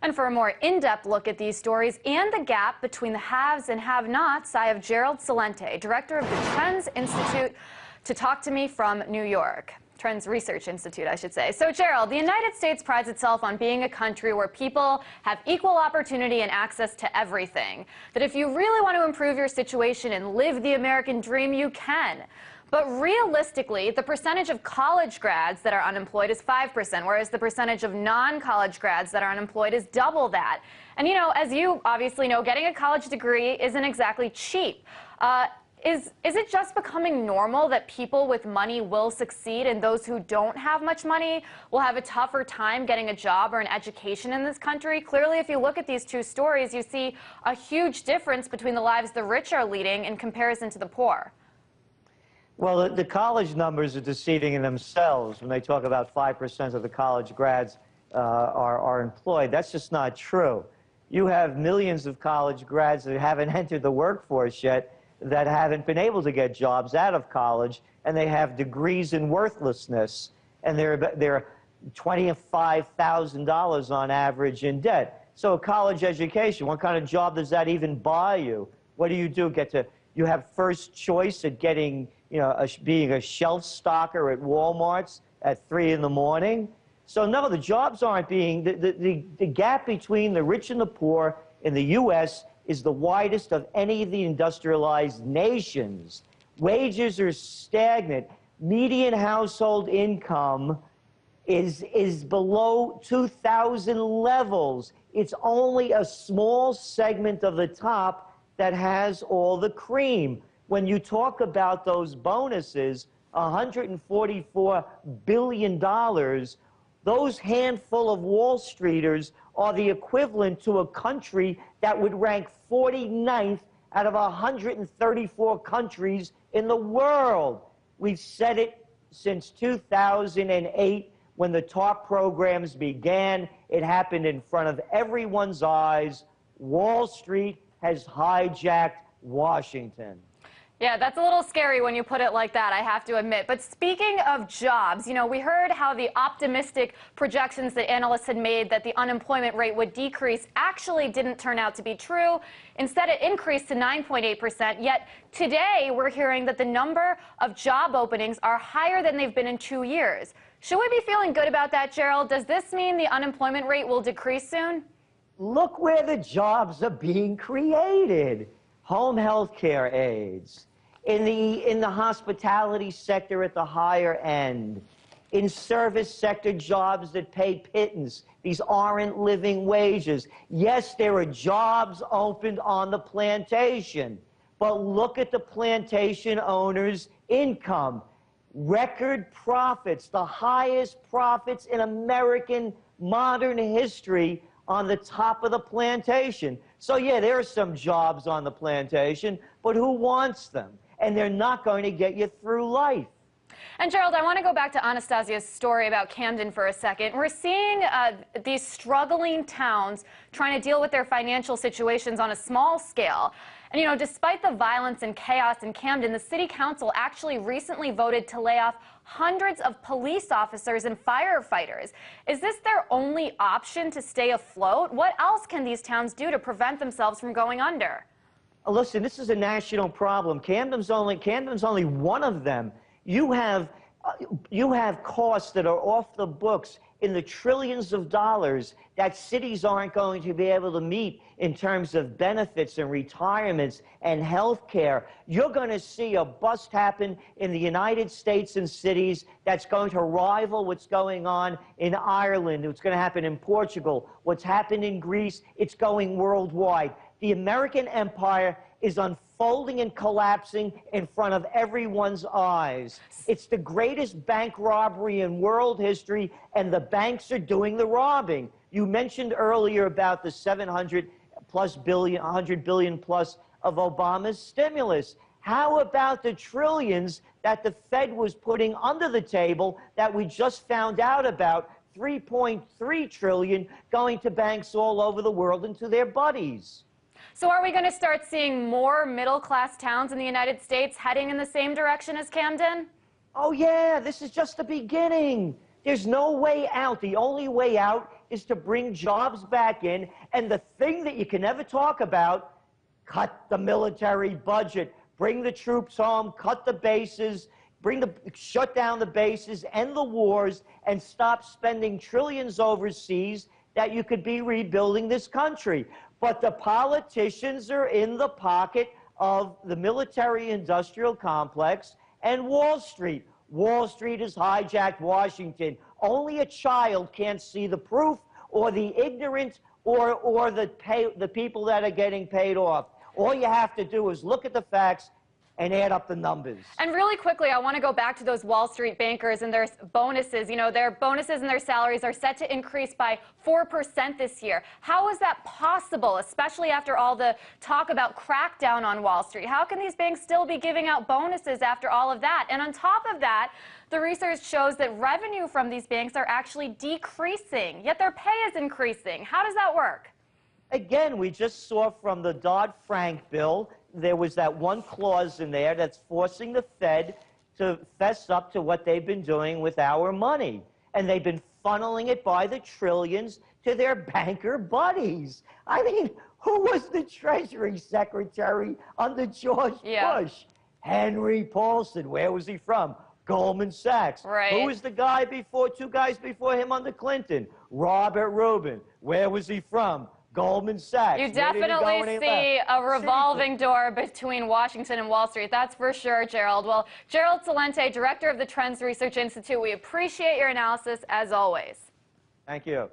And for a more in-depth look at these stories and the gap between the haves and have-nots, I have Gerald Celente, director of the Trends Institute, to talk to me from New York. Trends Research Institute, I should say. So, Gerald, the United States prides itself on being a country where people have equal opportunity and access to everything. That if you really want to improve your situation and live the American dream, you can. But realistically, the percentage of college grads that are unemployed is 5%, whereas the percentage of non-college grads that are unemployed is double that. And, you know, as you obviously know, getting a college degree isn't exactly cheap. Is it just becoming normal that people with money will succeed and those who don't have much money will have a tougher time getting a job or an education in this country? Clearly, if you look at these two stories, you see a huge difference between the lives the rich are leading in comparison to the poor. Well, the college numbers are deceiving in themselves when they talk about 5% of the college grads are employed. That's just not true. You have millions of college grads that haven't entered the workforce yet, that haven't been able to get jobs out of college, and they have degrees in worthlessness, and they're $25,000 on average in debt. So a college education, what kind of job does that even buy you? What do? You have first choice at getting, being a shelf stocker at Walmart's at 3 in the morning. So no, the jobs aren't being, the gap between the rich and the poor in the U.S. is the widest of any of the industrialized nations. Wages are stagnant. Median household income is below 2000 levels. It's only a small segment of the top that has all the cream. When you talk about those bonuses, $144 billion, those handful of Wall Streeters are the equivalent to a country that would rank 49th out of 134 countries in the world. We've said it since 2008 when the TARP programs began. It happened in front of everyone's eyes. Wall Street has hijacked Washington. Yeah, that's a little scary when you put it like that, I have to admit. But speaking of jobs, we heard how the optimistic projections that analysts had made that the unemployment rate would decrease actually didn't turn out to be true. Instead, it increased to 9.8%. Yet today, we're hearing that the number of job openings are higher than they've been in 2 years. Should we be feeling good about that, Gerald? Does this mean the unemployment rate will decrease soon? Look where the jobs are being created. Home health care aides. In the hospitality sector at the higher end, in service sector jobs that pay pittance. These aren't living wages. Yes, there are jobs opened on the plantation, but look at the plantation owners' income. Record profits, the highest profits in American modern history on the top of the plantation. So yeah, there are some jobs on the plantation, but who wants them? And they're not going to get you through life. And Gerald, I want to go back to Anastasia's story about Camden for a second. We're seeing these struggling towns trying to deal with their financial situations on a small scale. And, despite the violence and chaos in Camden, the city council actually recently voted to lay off hundreds of police officers and firefighters. Is this their only option to stay afloat? What else can these towns do to prevent themselves from going under? Listen, this is a national problem. Camden's only one of them. You have costs that are off the books in the trillions of dollars that cities aren't going to be able to meet in terms of benefits and retirements and health care. You're going to see a bust happen in the United States and cities that's going to rival what's going on in Ireland, what's going to happen in Portugal, what's happened in Greece. It's going worldwide. The American empire is unfolding and collapsing in front of everyone's eyes. It's the greatest bank robbery in world history, and the banks are doing the robbing. You mentioned earlier about the $100 billion plus of Obama's stimulus. How about the trillions that the Fed was putting under the table that we just found out about? 3.3 trillion going to banks all over the world and to their buddies. So are we going to start seeing more middle-class towns in the United States heading in the same direction as Camden? Oh, yeah, this is just the beginning. There's no way out. The only way out is to bring jobs back in. And the thing that you can never talk about, cut the military budget, bring the troops home, cut the bases, shut down the bases, end the wars, and stop spending trillions overseas that you could be rebuilding this country. But the politicians are in the pocket of the military-industrial complex and Wall Street. Wall Street has hijacked Washington. Only a child can't see the proof, or the ignorant, or the people that are getting paid off. All you have to do is look at the facts and add up the numbers. And really quickly, I want to go back to those Wall Street bankers and their bonuses. You know, their bonuses and their salaries are set to increase by 4% this year. How is that possible, especially after all the talk about crackdown on Wall Street? How can these banks still be giving out bonuses after all of that? And on top of that, the research shows that revenue from these banks are actually decreasing, yet their pay is increasing. How does that work? Again, we just saw from the Dodd-Frank bill, there was that one clause in there that's forcing the Fed to fess up to what they've been doing with our money. And they've been funneling it by the trillions to their banker buddies. I mean, who was the Treasury Secretary under George Bush? Henry Paulson. Where was he from? Goldman Sachs. Right. Who was the guy before, two guys before him under Clinton? Robert Rubin. Where was he from? Goldman Sachs. You definitely see a revolving door between Washington and Wall Street. That's for sure, Gerald. Well, Gerald Celente, director of the Trends Research Institute, we appreciate your analysis as always. Thank you.